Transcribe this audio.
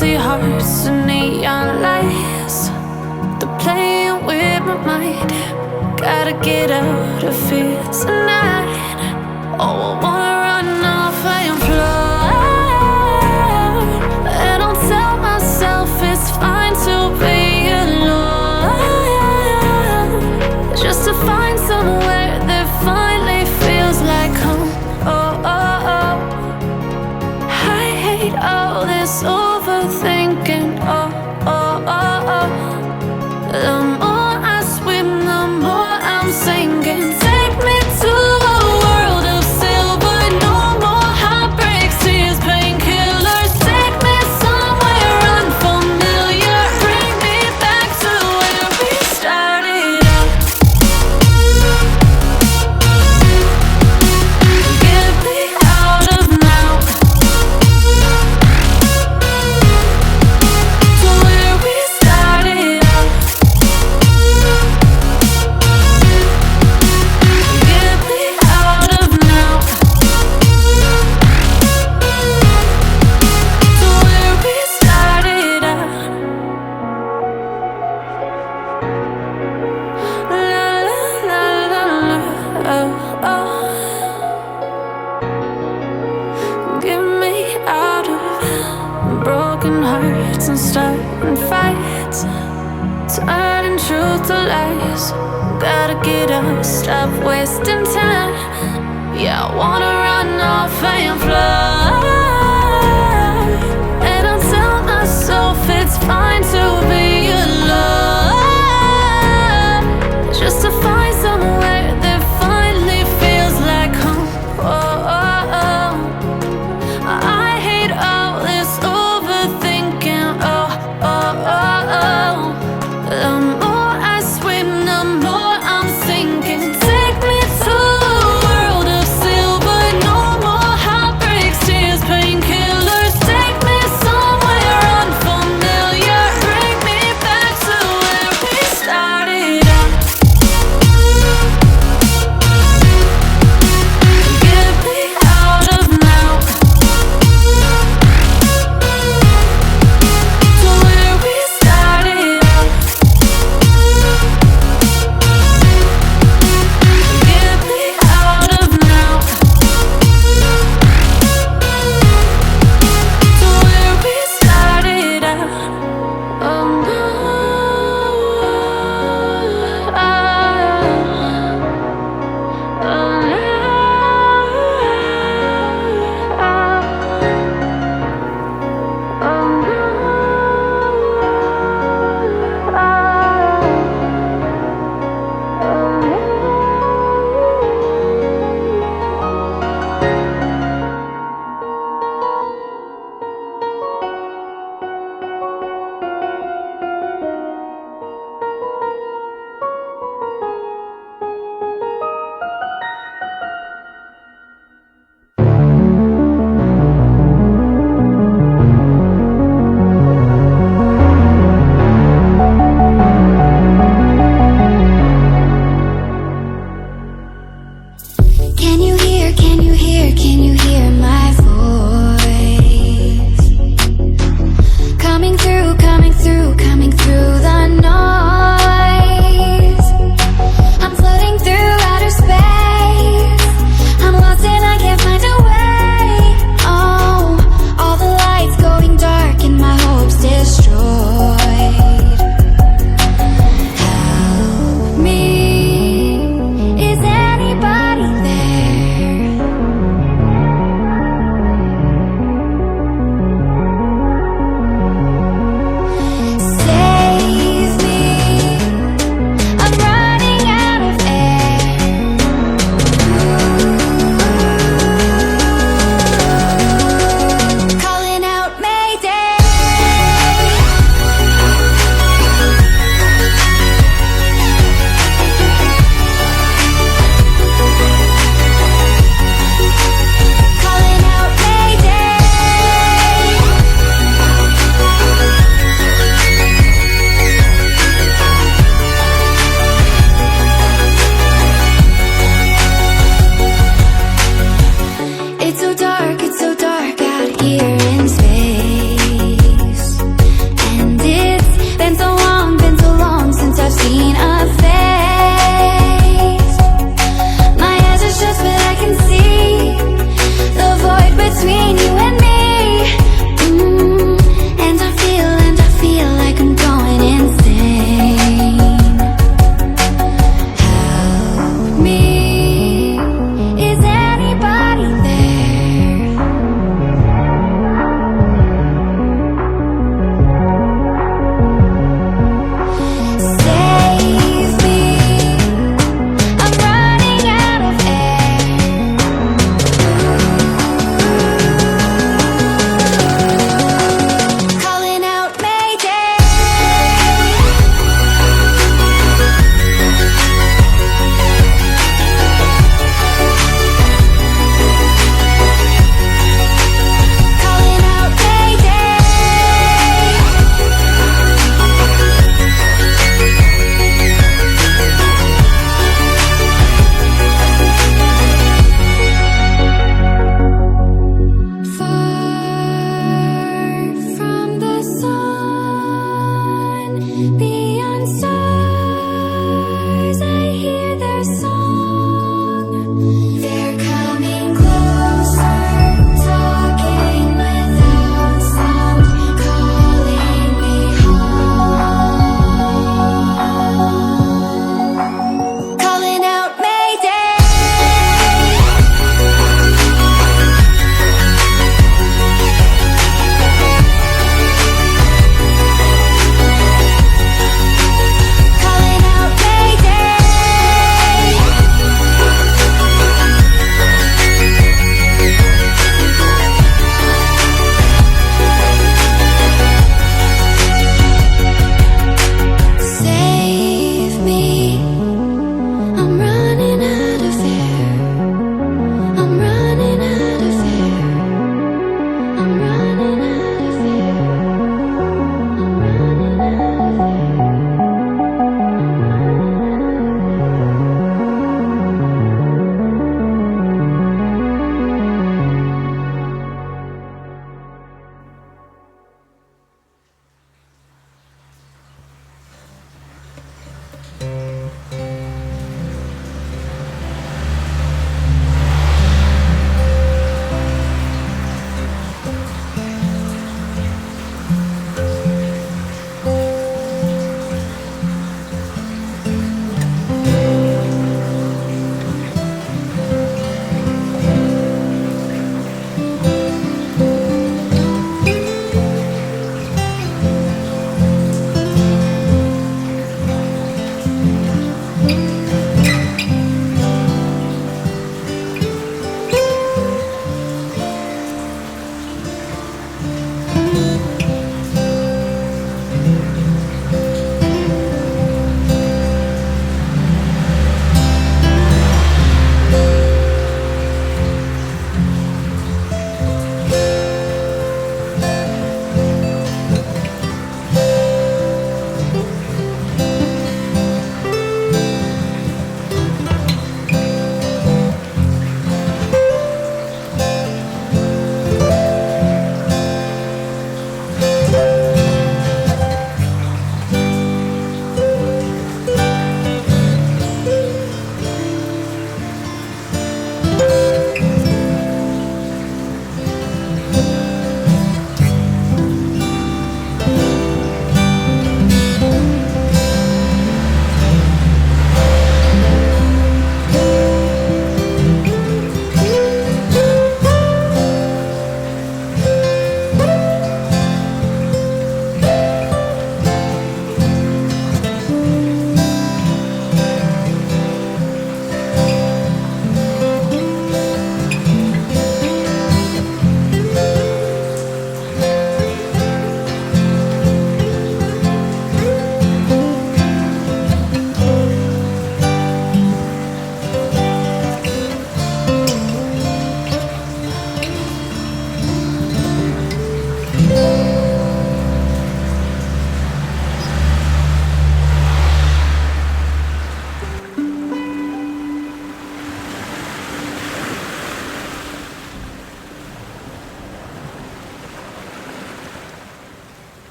empty hearts and neon lights. They're playing with my mind. Gotta get out of here tonight. Oh, I wanna run off and fly. And I'll tell myself it's fine to be alone, just to find somewhere that finally feels like home. Oh, oh, oh. I hate all this overthinking. Oh, oh, oh, oh. The more I swim, the more I'm sinking. Take me to a world of silver. No more heartbreaks, tears, painkillers. Take me somewhere unfamiliar. Bring me back to where we started out. Get me out of now, to where we started out. Get me out of now, to where we started out. La la la la la, oh, oh. Get me out of broken hearts and starting fights, turning truth to lies. Gotta get up, stop wasting time. Yeah, I wanna run off and fly. And I'll tell myself it's fine to be alone, just to find somewhere that finally feels like home. Oh, oh, oh. I hate all this overthinking. Oh, oh, oh, oh. The more I swim, the more I'm sinking. Take me to a world of silver. No more heartbreaks, tears,